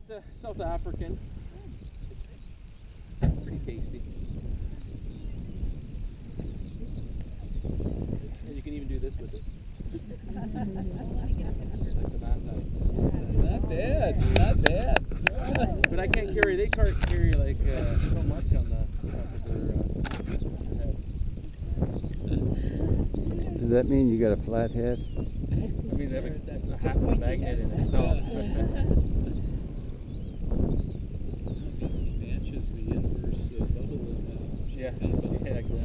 It's a South African. It's pretty tasty. And you can even do this with it. Like the mass ice. Not bad, not bad. But I can't carry, they can't carry like so much on the top of their head. Does that mean you got a flat head? I mean, they have a hat with a magnet in it. No. Matches the inverse bubble in that. Yeah, exactly.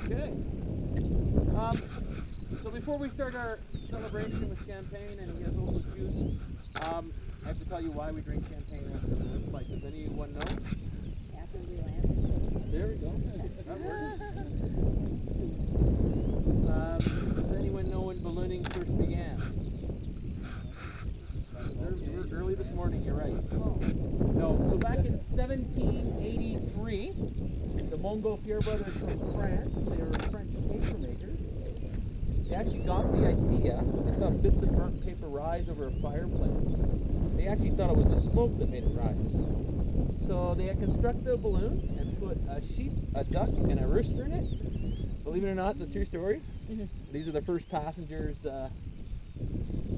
Okay. So before we start our celebration with champagne and get over juice, I have to tell you why we drink champagne after the flight. Does anyone know? After we landed. There we go. That works. Does anyone know when ballooning first began? Early this morning, you're right. No, so back in 1783, the Montgolfier brothers from France, they were French paper makers, they actually got the idea, they saw bits of burnt paper rise over a fireplace. They actually thought it was the smoke that made it rise. So they had constructed a balloon and put a sheep, a duck, and a rooster in it. Believe it or not, it's a true story. These are the first passengers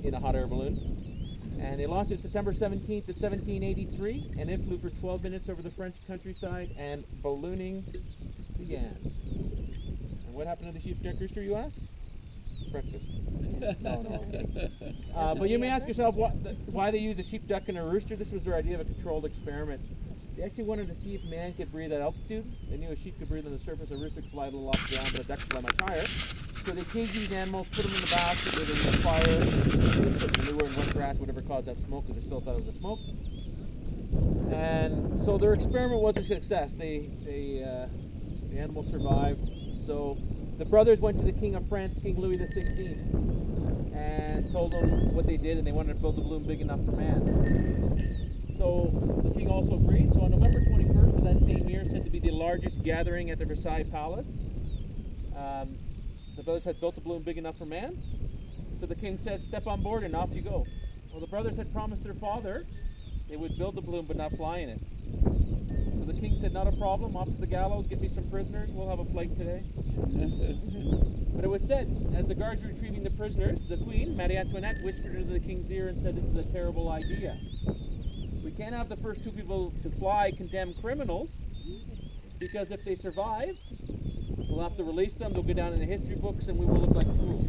in a hot air balloon. And they launched it September 17th of 1783, and it flew for 12 minutes over the French countryside, and ballooning began. And what happened to the sheep, duck, rooster, you ask? Breakfast. No. But you may ask yourself why they used a sheep, duck, and a rooster. This was their idea of a controlled experiment. They actually wanted to see if man could breathe at altitude. They knew a sheep could breathe on the surface, a rooster could fly a little off the ground, but a duck could fly much higher. So they caged these animals, put them in the basket with a fire, put manure and wet grass, whatever caused that smoke, because they still thought it was a smoke. And so their experiment was a success. The animals survived. So the brothers went to the King of France, King Louis XVI, and told him what they did, and they wanted to build a balloon big enough for man. So the king also agreed. So on November 21st of that same year, said to be the largest gathering at the Versailles Palace, the brothers had built a balloon big enough for man. So the king said, step on board and off you go. Well, the brothers had promised their father they would build the balloon but not fly in it. So the king said, not a problem, off to the gallows, get me some prisoners, we'll have a flight today. But it was said, as the guards were retrieving the prisoners, the queen, Marie Antoinette, whispered into the king's ear and said, this is a terrible idea. We can't have the first two people to fly condemned criminals, because if they survive, we'll have to release them, they'll go down in the history books, and we will look like fools.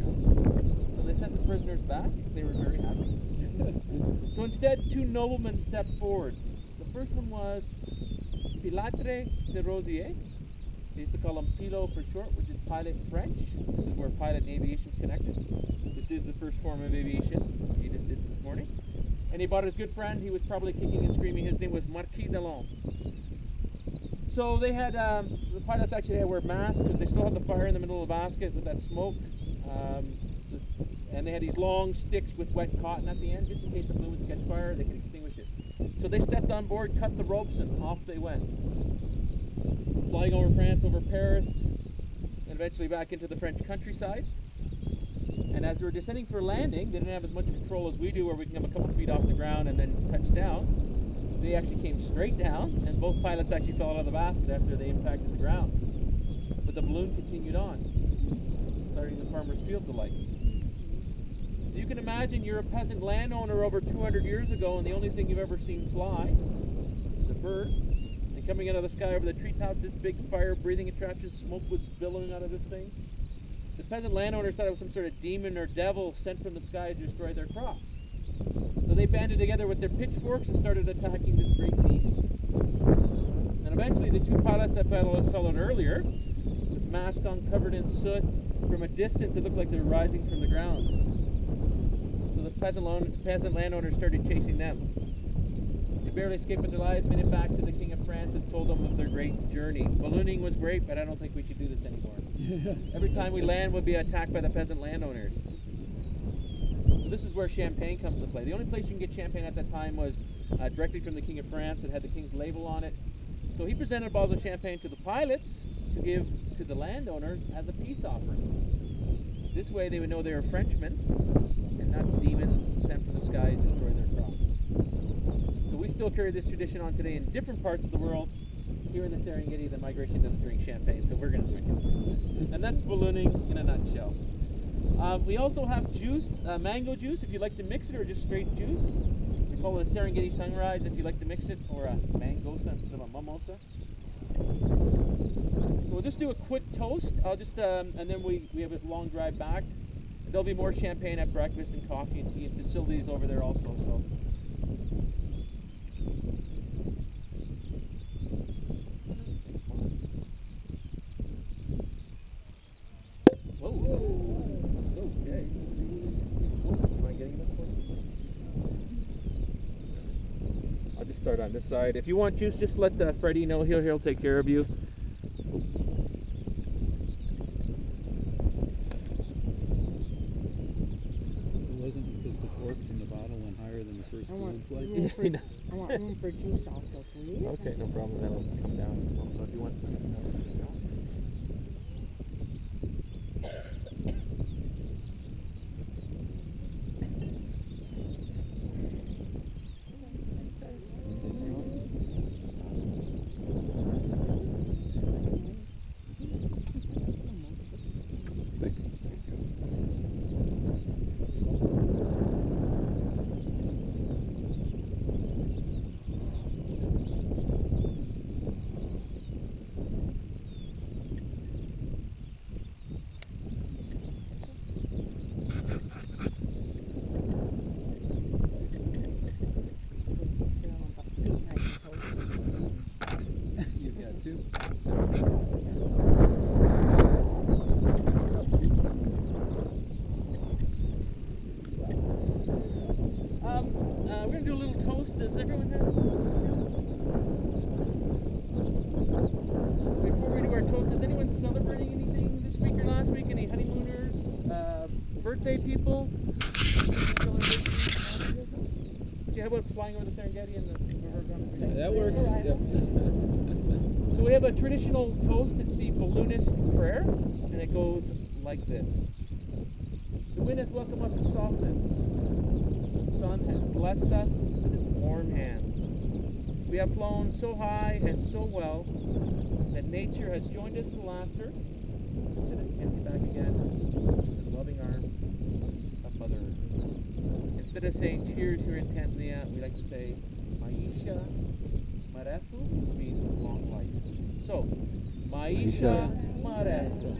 So they sent the prisoners back. They were very happy. So instead, two noblemen stepped forward. The first one was Pilatre de Rosier. They used to call him Pilot for short, which is pilot in French. This is where pilot and aviation is connected. This is the first form of aviation. He just did this morning. And he brought his good friend. He was probably kicking and screaming. His name was Marquis Delon. So they had, the pilots actually had to wear masks because they still had the fire in the middle of the basket with that smoke. And they had these long sticks with wet cotton at the end, just in case the balloon would catch fire, they could extinguish it. So they stepped on board, cut the ropes, and off they went. Flying over France, over Paris, and eventually back into the French countryside. And as they were descending for landing, they didn't have as much control as we do, where we can come a couple feet off the ground and then touch down. They actually came straight down, and both pilots actually fell out of the basket after they impacted the ground. But the balloon continued on, starting the farmers' fields alike. So you can imagine you're a peasant landowner over 200 years ago, and the only thing you've ever seen fly is a bird. And coming out of the sky over the treetops, this big fire-breathing attraction, smoke was billowing out of this thing. The peasant landowners thought it was some sort of demon or devil sent from the sky to destroy their crops. So they banded together with their pitchforks and started attacking this great beast. And eventually the two pilots that fell out earlier, with masks on covered in soot, from a distance it looked like they were rising from the ground. So the peasant landowners started chasing them. They barely escaped with their lives, made it back to the King of France and told them of their great journey. Ballooning was great, but I don't think we should do this anymore. Every time we land, we'll be attacked by the peasant landowners. So this is where champagne comes into play. The only place you can get champagne at that time was directly from the King of France. It had the King's label on it. So he presented bottles of champagne to the pilots to give to the landowners as a peace offering. This way they would know they were Frenchmen and not demons sent from the sky to destroy their crops. So we still carry this tradition on today in different parts of the world. Here in the Serengeti, the migration doesn't drink champagne, so we're going to drink it. And that's ballooning in a nutshell. We also have juice, mango juice, if you like to mix it, or just straight juice. We call it a Serengeti sunrise if you like to mix it, or a mangosa instead of a mimosa. So we'll just do a quick toast. I'll just, and then we have a long drive back. There'll be more champagne at breakfast and coffee and tea and facilities over there also. So. Start on this side. If you want juice, just let Freddie know. He'll take care of you. It wasn't because the cork from the bottle went higher than the first balloon flight. I want room for juice also, please. Okay, no problem. That'll come down. Also, if you want some. We're going to do a little toast. Does everyone have? Before we do our toast, is anyone celebrating anything this week or last week? Any honeymooners? Birthday people? Yeah, how about flying over the Serengeti and the river? That works. Yep. So we have a traditional toast. It's the Balloonist prayer, and it goes like this. The wind has welcomed us with softness. The sun has blessed us with its warm hands. We have flown so high and so well that nature has joined us in laughter and has given back again in the loving arms of Mother Earth. Instead of saying cheers here in Tanzania, we like to say Maisha Marefu, means long life. So, Maisha Marefu.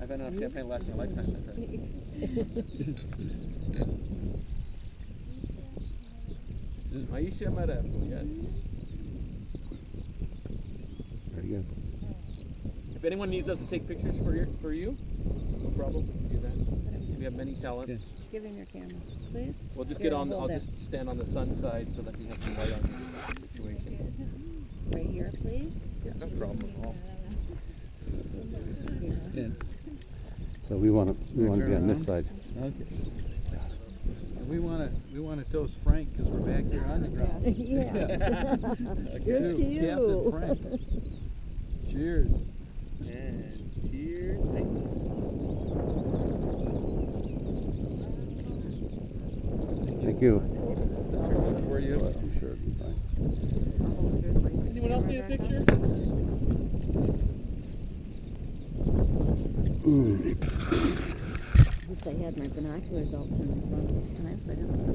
I've had enough champagne to last my lifetime. Maisha Marefu, yes. Very good. If anyone needs us to take pictures for you, no problem. We can do that. We have many talents. Okay. Give him your camera, please. We'll just Here, get on. hold I'll it. just stand on the sun side so that we have some light on this situation. Right here, please. Yeah, no problem at all. Yeah. So we want to be on this side. Okay. And we want to toast Frank because we're back here on the ground. Yeah. Here's to you. Captain Frank. Cheers. And cheers. Thank you. Thank you. For you. I'm sure it'll be fine. Anyone else need a picture? At least I had my binoculars out from the front this time, so I didn't have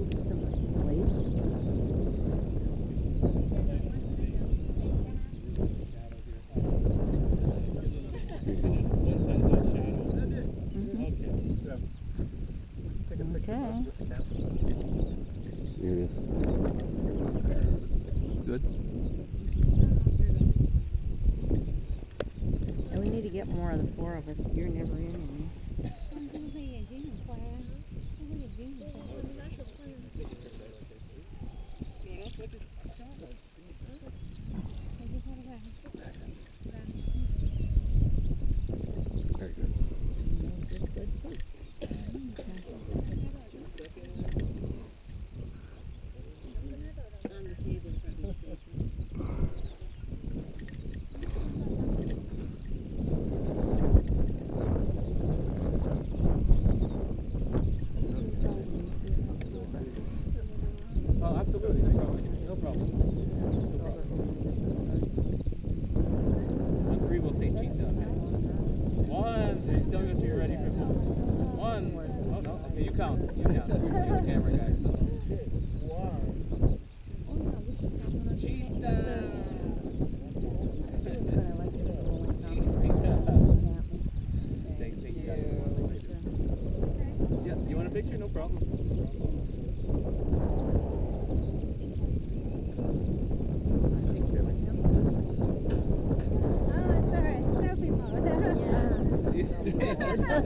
boots to my waist. Okay. Here it is. Good. And we need to get more of the four of us, but you're never in any. problem. No problem. On three, we'll say cheetah. Okay. One. Tell us you're ready for one. Oh no. Okay, you count. You count. You're the camera guy. So. One. Cheetah. Thank you guys. Yeah. You want a picture? No problem.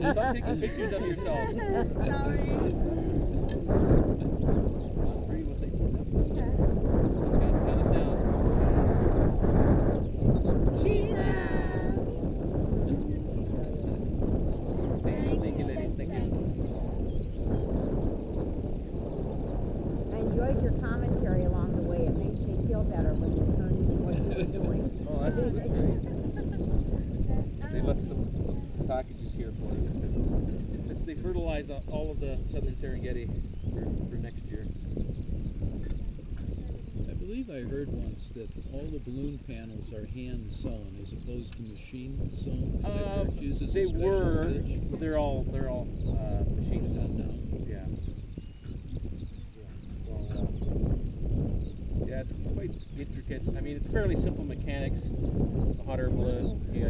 Stop taking pictures of yourself. Sorry. On three, we'll say cheetah. Okay, count us down. Cheetah! Thank you, ladies. Thank you. I enjoyed your commentary along the way. It makes me feel better when you turn what you're doing. Oh, that's great. They left some packages here for us. They fertilized all of the southern Serengeti for next year. I believe I heard once that all the balloon panels are hand sewn as opposed to machine sewn. They were, but they're all machine sewn now. Yeah. Yeah, it's quite intricate. I mean, it's fairly simple mechanics. A hot air balloon. You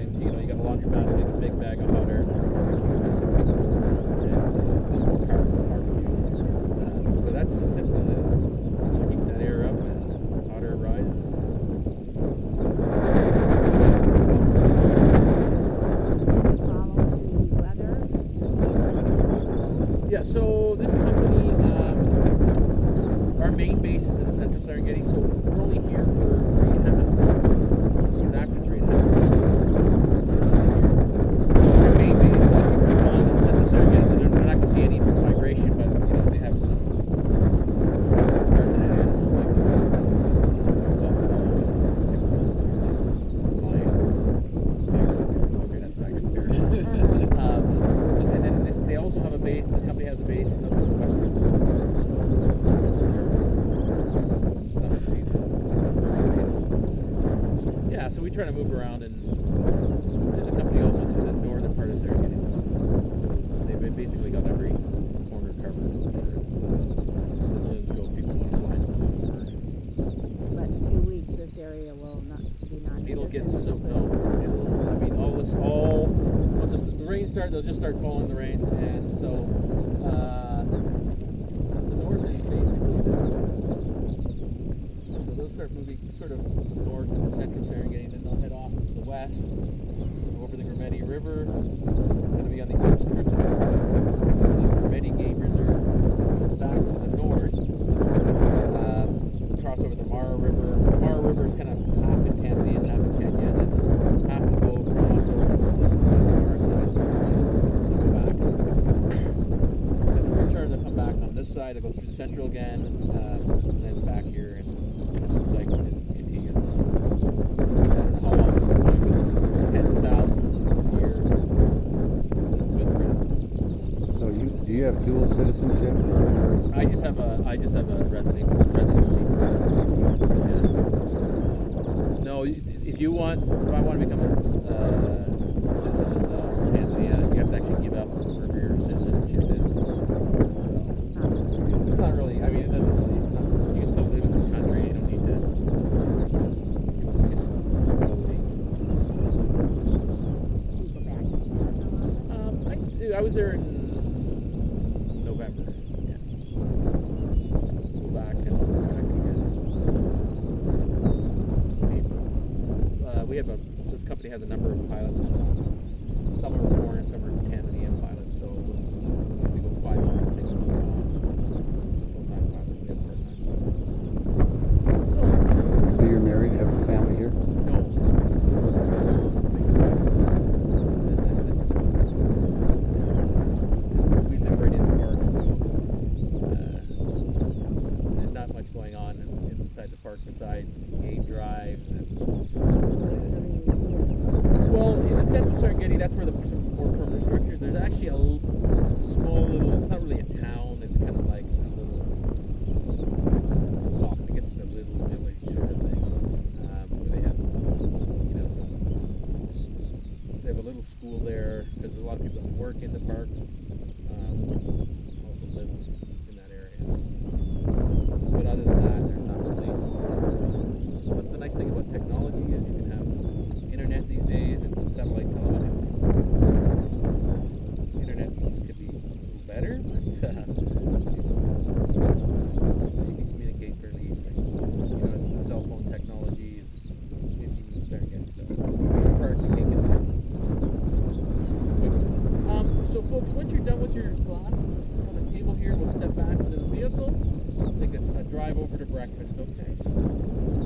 got a laundry basket, a big bag of hot air. Just more power for barbecue. But that's as simple as keep that air up and hot air rises. Follow the weather. Yeah, so this company, our main base is in the central Serengeti, so we're only here for 3.5 months. Because after 3.5 months, so our main base, a lot of people are flying in the central Serengeti, so they're not going to see any migration, but they have some resident animals like buffalo, lions, tigers, and then they also have a base. The company has a base in the western border, so summer season, yeah. So we try to move around, and there's a company also to the northern part of Serengeti, so they've basically got every corner covered as far as the balloons go. People want to fly in the balloon. But in a few weeks, this area will not be non-existent. It'll get so I mean, once the rain starts, they'll just start falling the rain, and so the north is basically this way. So they'll start moving sort of north to the central Serengeti, and then they'll head off to the west over the Serengeti River. Going to be on the outskirts of the Serengeti Game Reserve, back to the north, cross over the Mara River. The Mara River is kind of half in Tanzania and half in Kenya, and then half will go across over to the Mara side, so they'll go back. And then return, they'll come back on this side, they'll go through the central again, and then back here, and the cycle just continues on. I don't know how long it's going, but tens of thousands of years. So do you have dual citizenship? I just have a residency. Yeah. No, if I want to become a citizen of Tanzania, you have to actually give up wherever your citizenship is. So it's not really. I mean, it doesn't really. It's not, you can still live in this country. You don't need to. I was there in November. Yeah. Go back and come back again. We have this company has a number of pilots. Some are foreign, some are Tanzanian pilots. So we go 5 months and take them full-time pilots. We have part-time. So you're married, have a family here? No. We live right in the park, so there's not much going on inside the park besides game drives and. Well, in the central Serengeti, that's where some more permanent structures. There's actually a better, but it's so you can communicate fairly easily. You know, it's the cell phone technology is even in Serengeti, so some parts you can't get a signal. So folks, once you're done with your class on the table here, we'll step back into the vehicles, take a drive over to breakfast, okay?